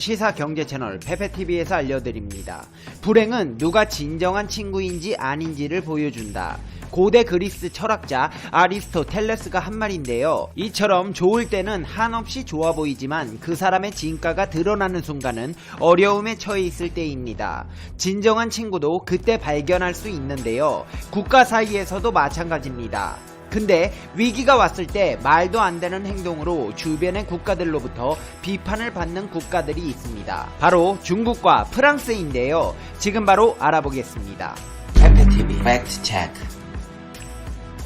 시사 경제 채널 페페TV에서 알려드립니다. 불행은 누가 진정한 친구인지 아닌지를 보여준다. 고대 그리스 철학자 아리스토텔레스가 한 말인데요. 이처럼 좋을 때는 한없이 좋아 보이지만 그 사람의 진가가 드러나는 순간은 어려움에 처해 있을 때입니다. 진정한 친구도 그때 발견할 수 있는데요. 국가 사이에서도 마찬가지입니다. 근데 위기가 왔을 때 말도 안 되는 행동으로 주변의 국가들로부터 비판을 받는 국가들이 있습니다. 바로 중국과 프랑스인데요. 지금 바로 알아보겠습니다. 페페TV 팩트 체크.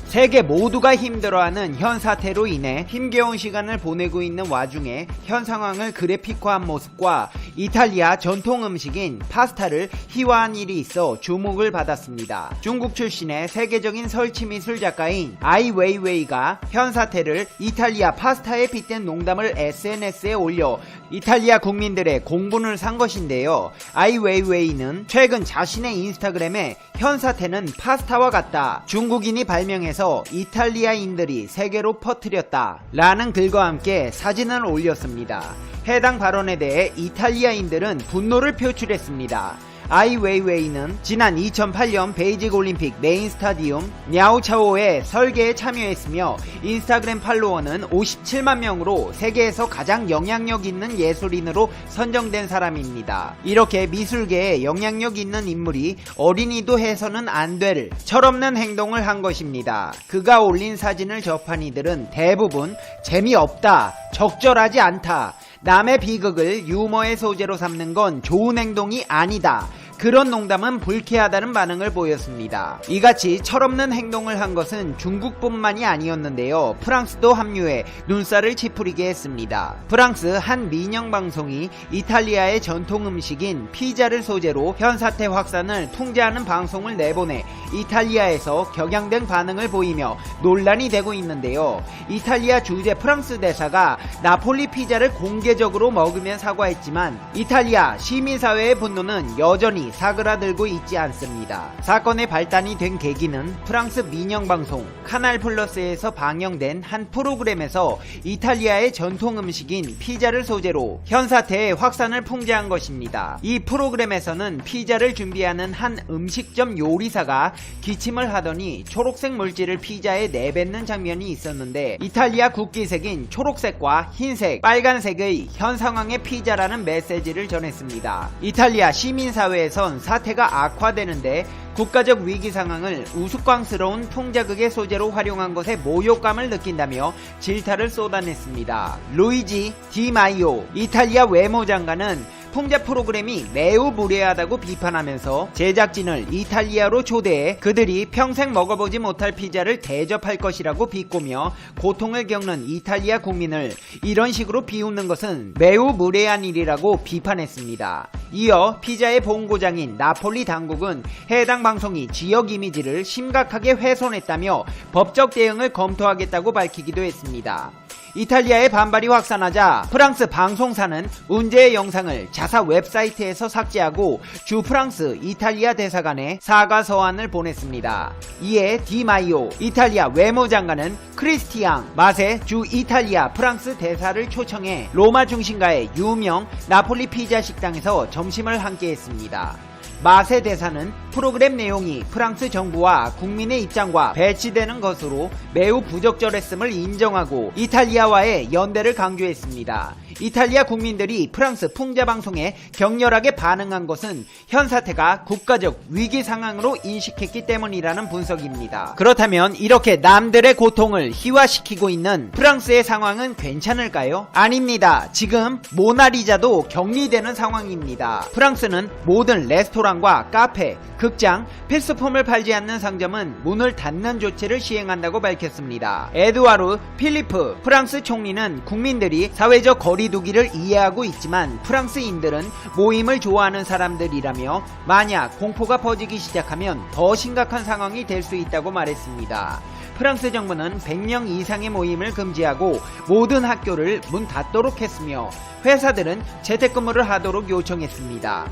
세계 모두가 힘들어하는 현 사태로 인해 힘겨운 시간을 보내고 있는 와중에 현 상황을 그래픽화한 모습과 이탈리아 전통 음식인 파스타를 희화한 일이 있어 주목을 받았습니다. 중국 출신의 세계적인 설치미술 작가인 아이 웨이웨이가 현 사태를 이탈리아 파스타에 빗댄 농담을 SNS에 올려 이탈리아 국민들의 공분을 산 것인데요. 아이 웨이웨이는 최근 자신의 인스타그램에 현 사태는 파스타와 같다. 중국인이 발명해서 이탈리아인들이 세계로 퍼뜨렸다. 라는 글과 함께 사진을 올렸습니다. 해당 발언에 대해 이탈리아인들은 분노를 표출했습니다. 아이 웨이웨이는 지난 2008년 베이징 올림픽 메인 스타디움 냐오차오의 설계에 참여했으며 인스타그램 팔로워는 57만 명으로 세계에서 가장 영향력 있는 예술인으로 선정된 사람입니다. 이렇게 미술계에 영향력 있는 인물이 어린이도 해서는 안 될 철없는 행동을 한 것입니다. 그가 올린 사진을 접한 이들은 대부분 재미없다, 적절하지 않다, 남의 비극을 유머의 소재로 삼는 건 좋은 행동이 아니다, 그런 농담은 불쾌하다는 반응을 보였습니다. 이같이 철없는 행동을 한 것은 중국뿐만이 아니었는데요. 프랑스도 합류해 눈살을 찌푸리게 했습니다. 프랑스 한 민영방송이 이탈리아의 전통 음식인 피자를 소재로 현 사태 확산을 통제하는 방송을 내보내 이탈리아에서 격양된 반응을 보이며 논란이 되고 있는데요. 이탈리아 주재 프랑스 대사가 나폴리 피자를 공개적으로 먹으며 사과했지만 이탈리아 시민사회의 분노는 여전히 사그라들고 있지 않습니다. 사건의 발단이 된 계기는 프랑스 민영방송 카날 플러스에서 방영된 한 프로그램에서 이탈리아의 전통 음식인 피자를 소재로 현 사태의 확산을 풍자한 것입니다. 이 프로그램에서는 피자를 준비하는 한 음식점 요리사가 기침을 하더니 초록색 물질을 피자에 내뱉는 장면이 있었는데 이탈리아 국기색인 초록색과 흰색, 빨간색의 현 상황의 피자라는 메시지를 전했습니다. 이탈리아 시민사회에서 사태가 악화되는데 국가적 위기 상황을 우스꽝스러운 풍자극의 소재로 활용한 것에 모욕감을 느낀다며 질타를 쏟아냈습니다. 루이지 디마이오 이탈리아 외무장관은 풍자 프로그램이 매우 무례하다고 비판하면서 제작진을 이탈리아로 초대해 그들이 평생 먹어보지 못할 피자를 대접할 것이라고 비꼬며 고통을 겪는 이탈리아 국민을 이런 식으로 비웃는 것은 매우 무례한 일이라고 비판했습니다. 이어 피자의 본고장인 나폴리 당국은 해당 방송이 지역 이미지를 심각하게 훼손했다며 법적 대응을 검토하겠다고 밝히기도 했습니다. 이탈리아의 반발이 확산하자 프랑스 방송사는 문제의 영상을 자사 웹사이트에서 삭제하고 주 프랑스 이탈리아 대사관에 사과 서한을 보냈습니다. 이에 디마이오 이탈리아 외무장관은 크리스티앙 마세 주 이탈리아 프랑스 대사를 초청해 로마 중심가의 유명 나폴리 피자 식당에서 점심을 함께했습니다. 마세 대사는 프로그램 내용이 프랑스 정부와 국민의 입장과 배치되는 것으로 매우 부적절했음을 인정하고 이탈리아와의 연대를 강조했습니다. 이탈리아 국민들이 프랑스 풍자방송에 격렬하게 반응한 것은 현 사태가 국가적 위기 상황으로 인식했기 때문이라는 분석입니다. 그렇다면 이렇게 남들의 고통을 희화시키고 있는 프랑스의 상황은 괜찮을까요? 아닙니다. 지금 모나리자도 격리되는 상황입니다. 프랑스는 모든 레스토랑과 카페, 극장, 필수품을 팔지 않는 상점은 문을 닫는 조치를 시행한다고 밝혔습니다. 에드와르 필리프 프랑스 총리는 국민들이 사회적 거리두기를 이해하고 있지만 프랑스인들은 모임을 좋아하는 사람들이라며 만약 공포가 퍼지기 시작하면 더 심각한 상황이 될 수 있다고 말했습니다. 프랑스 정부는 100명 이상의 모임을 금지하고 모든 학교를 문 닫도록 했으며 회사들은 재택근무를 하도록 요청했습니다.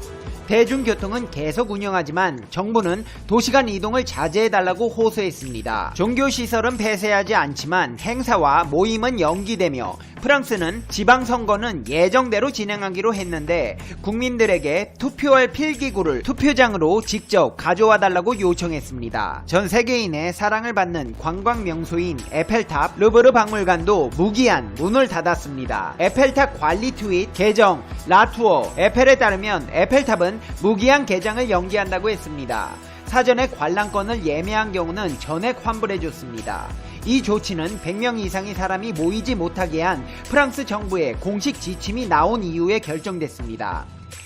대중교통은 계속 운영하지만 정부는 도시간 이동을 자제해달라고 호소했습니다. 종교시설은 폐쇄하지 않지만 행사와 모임은 연기되며 프랑스는 지방선거는 예정대로 진행하기로 했는데 국민들에게 투표할 필기구를 투표장으로 직접 가져와 달라고 요청했습니다. 전 세계인의 사랑을 받는 관광 명소인 에펠탑 루브르 박물관도 무기한 문을 닫았습니다. 에펠탑 관리 트윗 계정 라투어 에펠에 따르면 에펠탑은 무기한 개장을 연기한다고 했습니다. 사전에 관람권을 예매한 경우는 전액 환불해줬습니다. 이 조치는 100명 이상의 사람이 모이지 못하게 한 프랑스 정부의 공식 지침이 나온 이후에 결정됐습니다.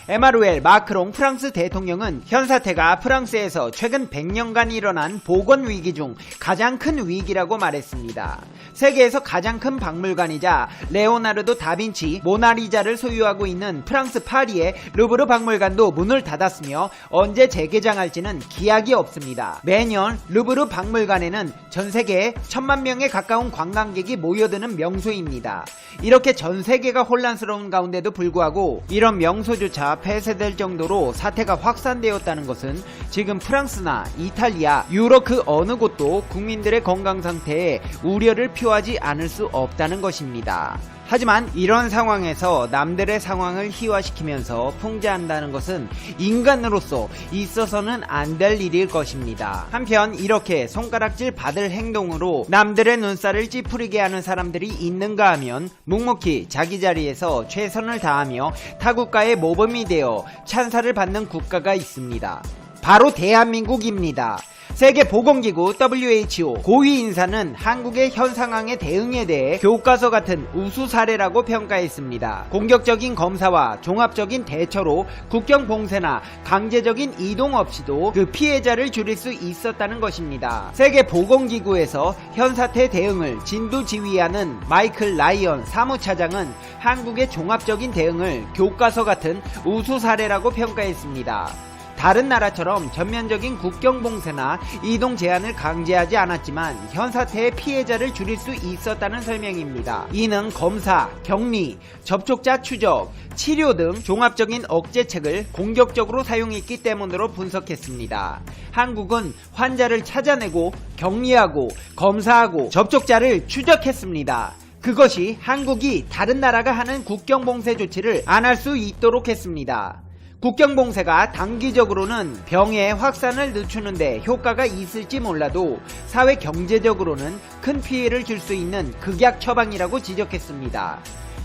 에마누엘 마크롱 프랑스 대통령은 현 사태가 프랑스에서 최근 100년간 일어난 보건 위기 중 가장 큰 위기라고 말했습니다. 세계에서 가장 큰 박물관이자 레오나르도 다빈치 모나리자를 소유하고 있는 프랑스 파리의 루브르 박물관도 문을 닫았으며 언제 재개장할지는 기약이 없습니다. 매년 루브르 박물관에는 전 세계에 1000만 명에 가까운 관광객이 모여드는 명소입니다. 이렇게 전 세계가 혼란스러운 가운데도 불구하고 이런 명소조차 폐쇄될 정도로 사태가 확산되었다는 것은 지금 프랑스나 이탈리아, 유럽 그 어느 곳도 국민들의 건강 상태에 우려를 표하지 않을 수 없다는 것입니다. 하지만 이런 상황에서 남들의 상황을 희화시키면서 풍자한다는 것은 인간으로서 있어서는 안 될 일일 것입니다. 한편 이렇게 손가락질 받을 행동으로 남들의 눈살을 찌푸리게 하는 사람들이 있는가 하면 묵묵히 자기 자리에서 최선을 다하며 타국가의 모범이 되어 찬사를 받는 국가가 있습니다. 바로 대한민국입니다. 세계보건기구 WHO 고위 인사는 한국의 현 상황의 대응에 대해 교과서 같은 우수 사례라고 평가했습니다. 공격적인 검사와 종합적인 대처로 국경 봉쇄나 강제적인 이동 없이도 그 피해자를 줄일 수 있었다는 것입니다. 세계보건기구에서 현 사태 대응을 진두지휘하는 마이클 라이언 사무차장은 한국의 종합적인 대응을 교과서 같은 우수 사례라고 평가했습니다. 다른 나라처럼 전면적인 국경 봉쇄나 이동 제한을 강제하지 않았지만 현 사태의 피해자를 줄일 수 있었다는 설명입니다. 이는 검사, 격리, 접촉자 추적, 치료 등 종합적인 억제책을 공격적으로 사용했기 때문으로 분석했습니다. 한국은 환자를 찾아내고 격리하고 검사하고 접촉자를 추적했습니다. 그것이 한국이 다른 나라가 하는 국경 봉쇄 조치를 안 할 수 있도록 했습니다. 국경 봉쇄가 단기적으로는 병의 확산을 늦추는데 효과가 있을지 몰라도 사회 경제적으로는 큰 피해를 줄 수 있는 극약 처방이라고 지적했습니다.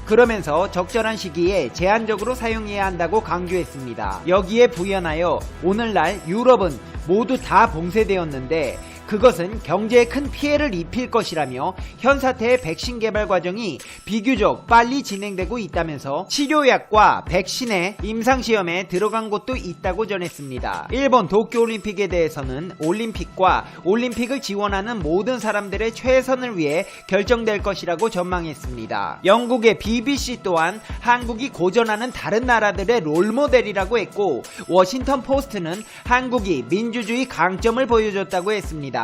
그러면서 적절한 시기에 제한적으로 사용해야 한다고 강조했습니다. 여기에 부연하여 오늘날 유럽은 모두 다 봉쇄되었는데 그것은 경제에 큰 피해를 입힐 것이라며 현 사태의 백신 개발 과정이 비교적 빨리 진행되고 있다면서 치료약과 백신의 임상시험에 들어간 곳도 있다고 전했습니다. 일본 도쿄올림픽에 대해서는 올림픽과 올림픽을 지원하는 모든 사람들의 최선을 위해 결정될 것이라고 전망했습니다. 영국의 BBC 또한 한국이 고전하는 다른 나라들의 롤모델이라고 했고 워싱턴 포스트는 한국이 민주주의 강점을 보여줬다고 했습니다.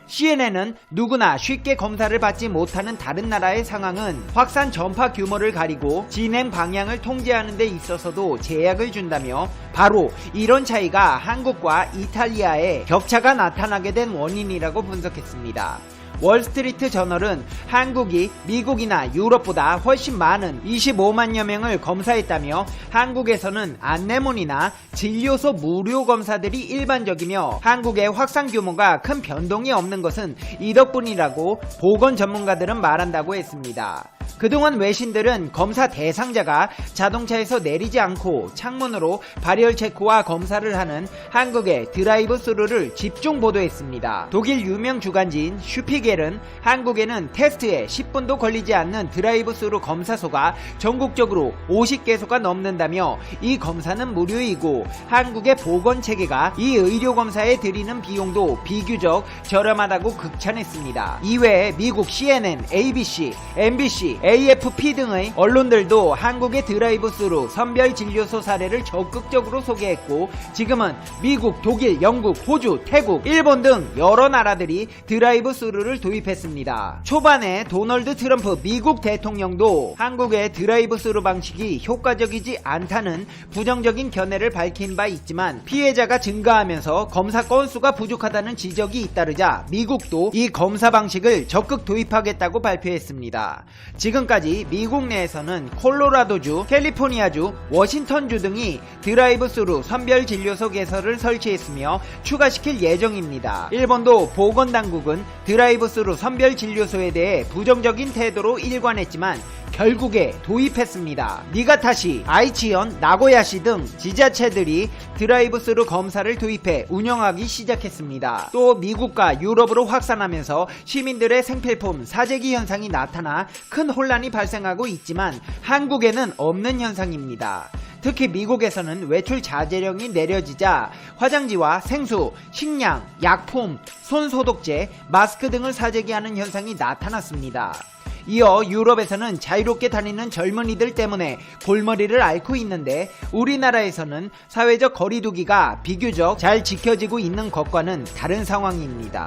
CNN은 누구나 쉽게 검사를 받지 못하는 다른 나라의 상황은 확산 전파 규모를 가리고 진행 방향을 통제하는 데 있어서도 제약을 준다며 바로 이런 차이가 한국과 이탈리아의 격차가 나타나게 된 원인이라고 분석했습니다. 월스트리트 저널은 한국이 미국이나 유럽보다 훨씬 많은 25만여 명을 검사했다며 한국에서는 안내문이나 진료소 무료 검사들이 일반적이며 한국의 확산 규모가 큰 변동이 없는 것은 이 덕분이라고 보건 전문가들은 말한다고 했습니다. 그동안 외신들은 검사 대상자가 자동차에서 내리지 않고 창문으로 발열 체크와 검사를 하는 한국의 드라이브 스루를 집중 보도했습니다. 독일 유명 주간지인 슈피겔은 한국에는 테스트에 10분도 걸리지 않는 드라이브 스루 검사소가 전국적으로 50개소가 넘는다며 이 검사는 무료이고 한국의 보건체계가 이 의료검사에 들이는 비용도 비교적 저렴하다고 극찬했습니다. 이외에 미국 CNN, ABC, NBC, AFP 등의 언론들도 한국의 드라이브스루 선별진료소 사례를 적극적으로 소개했고, 지금은 미국, 독일, 영국, 호주, 태국, 일본 등 여러 나라들이 드라이브스루를 도입했습니다. 초반에 도널드 트럼프 미국 대통령도 한국의 드라이브스루 방식이 효과적이지 않다는 부정적인 견해를 밝힌 바 있지만, 피해자가 증가하면서 검사 건수가 부족하다는 지적이 잇따르자 미국도 이 검사 방식을 적극 도입하겠다고 발표했습니다. 지금까지 미국 내에서는 콜로라도주, 캘리포니아주, 워싱턴주 등이 드라이브스루 선별진료소 개설을 설치했으며 추가시킬 예정입니다. 일본도 보건당국은 드라이브스루 선별진료소에 대해 부정적인 태도로 일관했지만 결국에 도입했습니다. 니가타시, 아이치현, 나고야시 등 지자체들이 드라이브스루 검사를 도입해 운영하기 시작했습니다. 또 미국과 유럽으로 확산하면서 시민들의 생필품 사재기 현상이 나타나 큰 혼란이 발생하고 있지만 한국에는 없는 현상입니다. 특히 미국에서는 외출 자제령이 내려지자 화장지와 생수, 식량, 약품, 손소독제, 마스크 등을 사재기하는 현상이 나타났습니다. 이어 유럽에서는 자유롭게 다니는 젊은이들 때문에 골머리를 앓고 있는데, 우리나라에서는 사회적 거리두기가 비교적 잘 지켜지고 있는 것과는 다른 상황입니다.